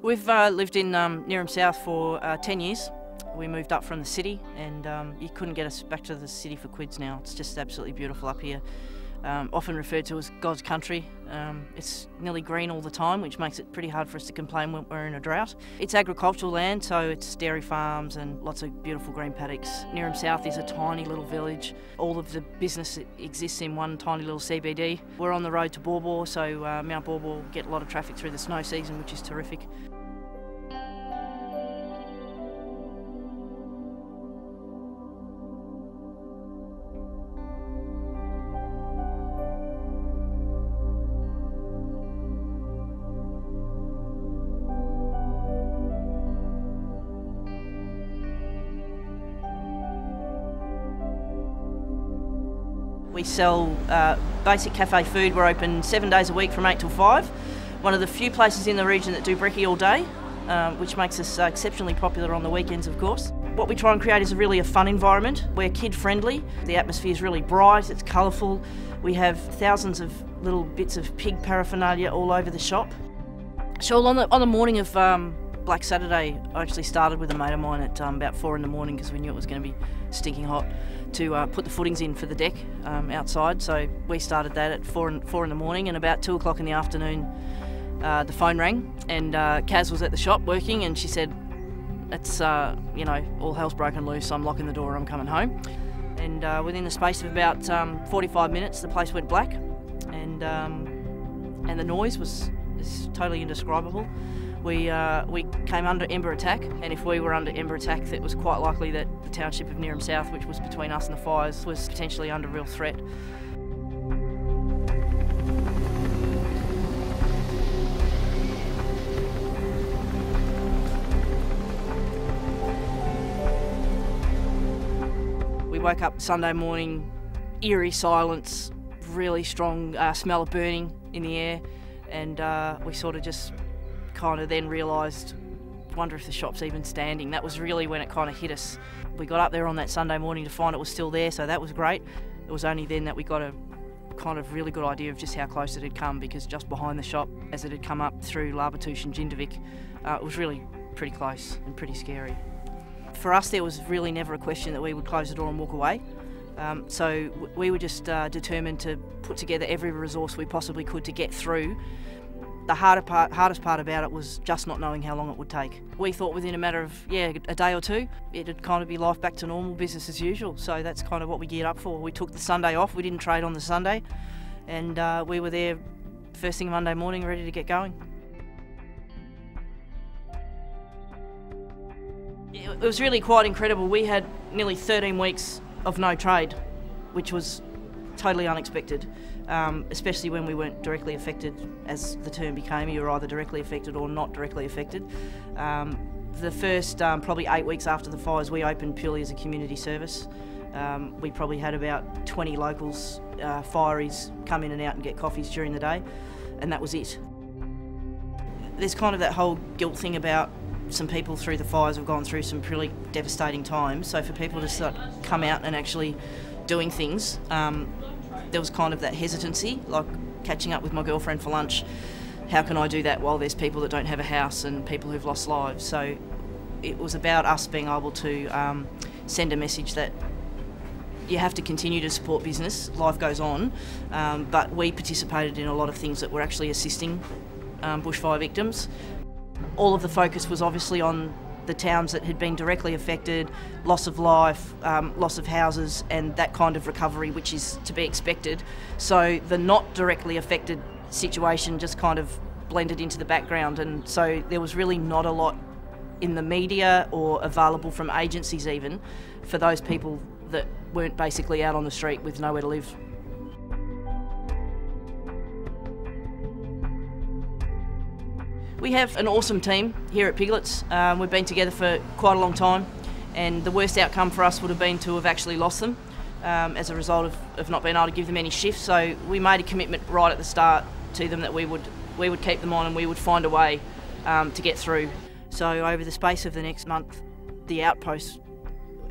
We've lived in Neerim South for 10 years. We moved up from the city, and you couldn't get us back to the city for quids now. It's just absolutely beautiful up here. Often referred to as God's country. It's nearly green all the time, which makes it pretty hard for us to complain when we're in a drought. It's agricultural land, so it's dairy farms and lots of beautiful green paddocks. Neerim South is a tiny little village. All of the business exists in one tiny little CBD. We're on the road to Bawbaw, so Mount Bawbaw get a lot of traffic through the snow season, which is terrific. We sell basic cafe food. We're open 7 days a week from 8 till 5. One of the few places in the region that do brekkie all day, which makes us exceptionally popular on the weekends, of course. What we try and create is really a fun environment. We're kid-friendly. The atmosphere is really bright, it's colourful. We have thousands of little bits of pig paraphernalia all over the shop. So on the morning of Black Saturday, I actually started with a mate of mine at about 4 in the morning because we knew it was going to be stinking hot to put the footings in for the deck outside. So we started that at 4 in the morning, and about 2 o'clock in the afternoon the phone rang, and Kaz was at the shop working, and she said, "It's you know, all hell's broken loose, I'm locking the door, I'm coming home." And within the space of about 45 minutes the place went black, and the noise is totally indescribable. We came under ember attack, and if we were under ember attack, it was quite likely that the township of Neerim South, which was between us and the fires, was potentially under real threat. We woke up Sunday morning, eerie silence, really strong smell of burning in the air, and we sort of just kind of then realised, wonder if the shop's even standing. That was really when it kind of hit us. We got up there on that Sunday morning to find it was still there, so that was great. It was only then that we got a kind of really good idea of just how close it had come, because just behind the shop, as it had come up through Larbatouche and Jindavik, it was really pretty close and pretty scary. For us, there was really never a question that we would close the door and walk away. So we were just determined to put together every resource we possibly could to get through. The hardest part about it was just not knowing how long it would take. We thought within a matter of, a day or two, it'd kind of be life back to normal, business as usual. So that's kind of what we geared up for. We took the Sunday off, we didn't trade on the Sunday, and we were there first thing Monday morning, ready to get going. It was really quite incredible. We had nearly 13 weeks of no trade, which was totally unexpected, especially when we weren't directly affected. As the term became, you were either directly affected or not directly affected. The first probably 8 weeks after the fires, we opened purely as a community service. We probably had about 20 locals, fireys, come in and out and get coffees during the day, and that was it. There's kind of that whole guilt thing about some people through the fires have gone through some pretty devastating times, so for people to start come out and actually doing things, there was kind of that hesitancy, like catching up with my girlfriend for lunch. How can I do that while there's people that don't have a house and people who've lost lives? So it was about us being able to send a message that you have to continue to support business, life goes on, but we participated in a lot of things that were actually assisting bushfire victims. All of the focus was obviously on the towns that had been directly affected, loss of life, loss of houses, and that kind of recovery, which is to be expected. So the not directly affected situation just kind of blended into the background, and so there was really not a lot in the media or available from agencies even for those people that weren't basically out on the street with nowhere to live. We have an awesome team here at Piglets. We've been together for quite a long time, and the worst outcome for us would have been to have actually lost them as a result of not being able to give them any shifts. So we made a commitment right at the start to them that we would keep them on, and we would find a way to get through. So over the space of the next month, the outpost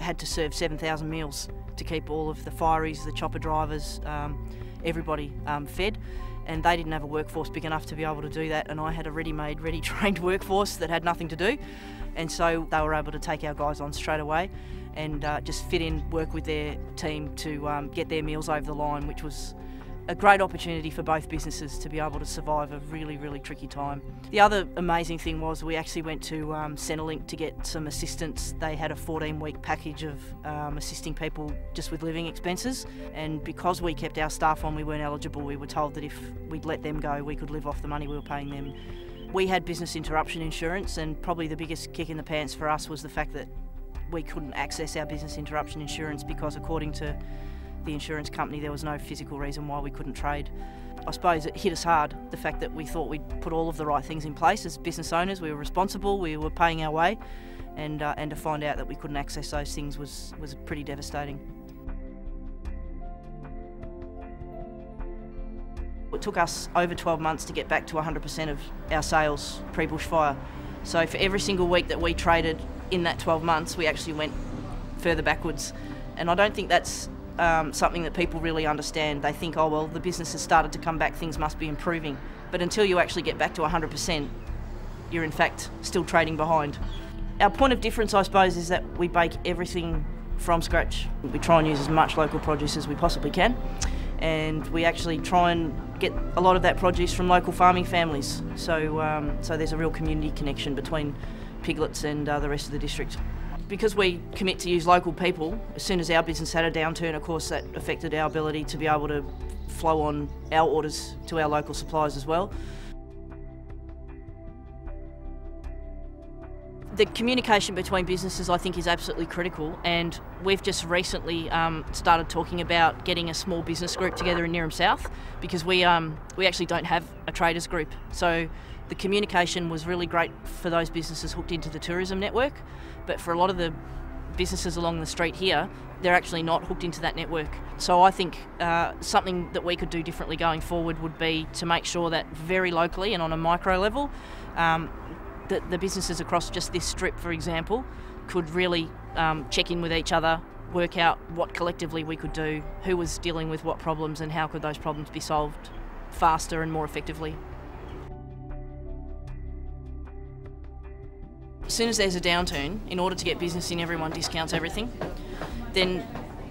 had to serve 7,000 meals to keep all of the fireys, the chopper drivers, everybody fed. and they didn't have a workforce big enough to be able to do that, and I had a ready-made, ready-trained workforce that had nothing to do, and so they were able to take our guys on straight away and just fit in, work with their team to get their meals over the line, which was a great opportunity for both businesses to be able to survive a really, really tricky time. The other amazing thing was we actually went to Centrelink to get some assistance. They had a 14-week package of assisting people just with living expenses, and because we kept our staff on, we weren't eligible. We were told that if we'd let them go, we could live off the money we were paying them. We had business interruption insurance, and probably the biggest kick in the pants for us was the fact that we couldn't access our business interruption insurance because, according to the insurance company, there was no physical reason why we couldn't trade. I suppose it hit us hard, the fact that we thought we'd put all of the right things in place as business owners. We were responsible, we were paying our way, and to find out that we couldn't access those things was pretty devastating. It took us over 12 months to get back to 100% of our sales pre-bushfire. So for every single week that we traded in that 12 months, we actually went further backwards. And I don't think that's something that people really understand. They think, oh well, the business has started to come back, things must be improving. But until you actually get back to 100%, you're in fact still trading behind. Our point of difference, I suppose, is that we bake everything from scratch. We try and use as much local produce as we possibly can, and we actually try and get a lot of that produce from local farming families. So, so there's a real community connection between Piglets and the rest of the district. Because we commit to use local people, as soon as our business had a downturn, of course that affected our ability to be able to flow on our orders to our local suppliers as well. The communication between businesses, I think, is absolutely critical, and we've just recently started talking about getting a small business group together in Neerim South, because we actually don't have a traders group. So the communication was really great for those businesses hooked into the tourism network, but for a lot of the businesses along the street here, they're actually not hooked into that network. So I think something that we could do differently going forward would be to make sure that very locally and on a micro level, that the businesses across just this strip, for example, could really check in with each other, work out what collectively we could do, who was dealing with what problems, and how could those problems be solved faster and more effectively. As soon as there's a downturn, in order to get business in, everyone discounts everything. Then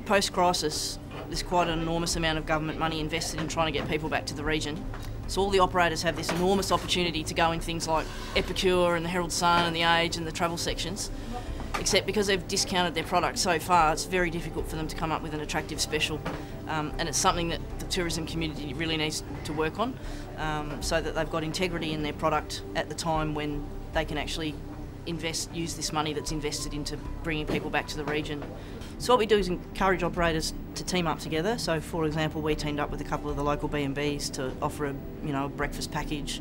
post-crisis, there's quite an enormous amount of government money invested in trying to get people back to the region. So all the operators have this enormous opportunity to go in things like Epicure and the Herald Sun and the Age and the travel sections, except because they've discounted their product so far, it's very difficult for them to come up with an attractive special. And it's something that the tourism community really needs to work on, so that they've got integrity in their product at the time when they can actually use this money that's invested into bringing people back to the region. So what we do is encourage operators to team up together. So for example, we teamed up with a couple of the local B&Bs to offer a breakfast package.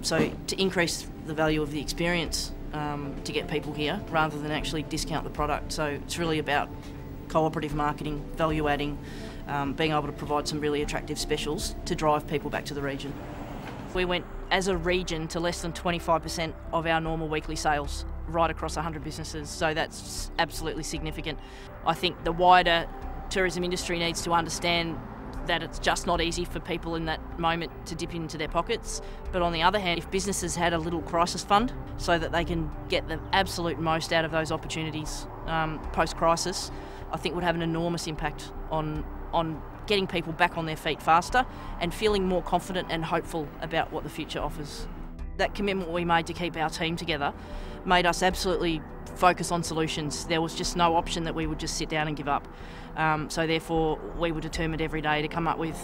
So to increase the value of the experience to get people here rather than actually discount the product. So it's really about cooperative marketing, value adding, being able to provide some really attractive specials to drive people back to the region. We went as a region to less than 25% of our normal weekly sales right across 100 businesses, so that's absolutely significant. I think the wider tourism industry needs to understand that it's just not easy for people in that moment to dip into their pockets, but on the other hand, if businesses had a little crisis fund so that they can get the absolute most out of those opportunities post-crisis, I think would have an enormous impact on getting people back on their feet faster and feeling more confident and hopeful about what the future offers. That commitment we made to keep our team together made us absolutely focus on solutions. There was just no option that we would just sit down and give up. So therefore we were determined every day to come up with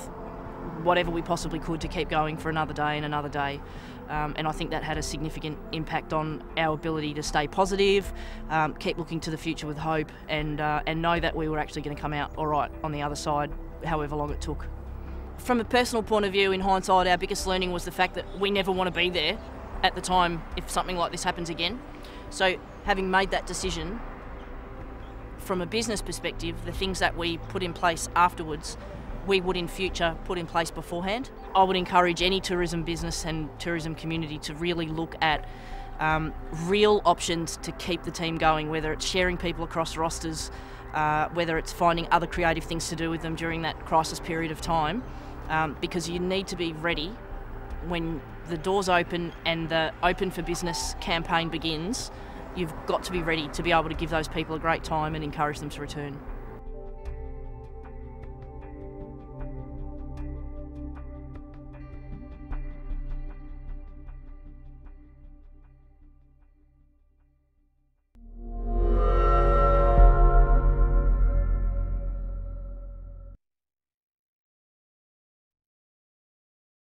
whatever we possibly could to keep going for another day and another day. And I think that had a significant impact on our ability to stay positive, keep looking to the future with hope, and know that we were actually going to come out all right on the other side, however long it took. From a personal point of view, in hindsight, our biggest learning was the fact that we never want to be there at the time if something like this happens again. So having made that decision, from a business perspective, the things that we put in place afterwards, we would in future put in place beforehand. I would encourage any tourism business and tourism community to really look at real options to keep the team going, whether it's sharing people across rosters, whether it's finding other creative things to do with them during that crisis period of time, because you need to be ready when the doors open and the Open for Business campaign begins. You've got to be ready to be able to give those people a great time and encourage them to return.